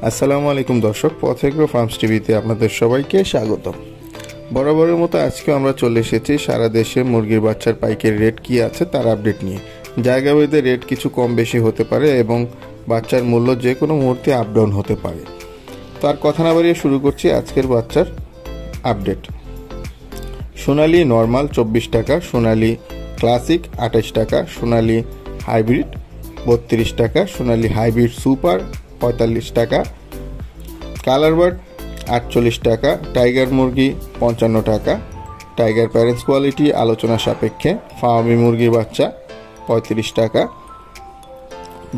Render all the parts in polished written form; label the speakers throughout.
Speaker 1: আসসালামু আলাইকুম দর্শক, পথেগ্রো ফার্মস টিভিতে আপনাদের সবাইকে স্বাগত। বরাবরের মতো আজকে আমরা চলে এসেছি সারা দেশে মুরগির বাচ্চার পাইকারি রেট কী আছে তার আপডেট নিয়ে। জায়গাভেদে রেট কিছু কম বেশি হতে পারে এবং বাচ্চার মূল্য যে কোনো মুহূর্তে আপ ডাউন হতে পারে। তার কথা না বাড়িয়ে শুরু করছি আজকের বাচ্চার আপডেট। সোনালী নর্মাল 24 টাকা, সোনালী ক্লাসিক 28 টাকা, সোনালী হাইব্রিড 32 টাকা, সোনালী হাইব্রিড সুপার 45 টাকা, কালারবার্ড 48 টাকা, টাইগার মুরগি 55 টাকা, টাইগার প্যারেন্টস কোয়ালিটি আলোচনা সাপেক্ষে, ফার্মি মুরগির বাচ্চা 35 টাকা,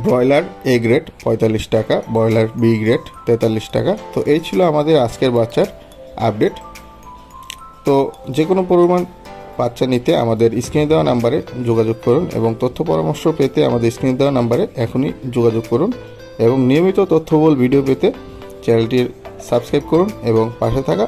Speaker 1: ব্রয়লার এ গ্রেড 45 টাকা, ব্রয়লার বি গ্রেড 43 টাকা। তো এই ছিল আমাদের আজকের বাচ্চার আপডেট। তো যে কোনো পরিমাণ বাচ্চা নিতে আমাদের স্ক্রিনে দেওয়া নাম্বারে যোগাযোগ করুন এবং তথ্য পরামর্শ পেতে আমাদের স্ক্রিনে দেওয়া নাম্বারে এখনই যোগাযোগ করুন এবং নিয়মিত তথ্যবহুল ভিডিও পেতে চ্যানেলটির সাবস্ক্রাইব করুন এবং পাশে থাকা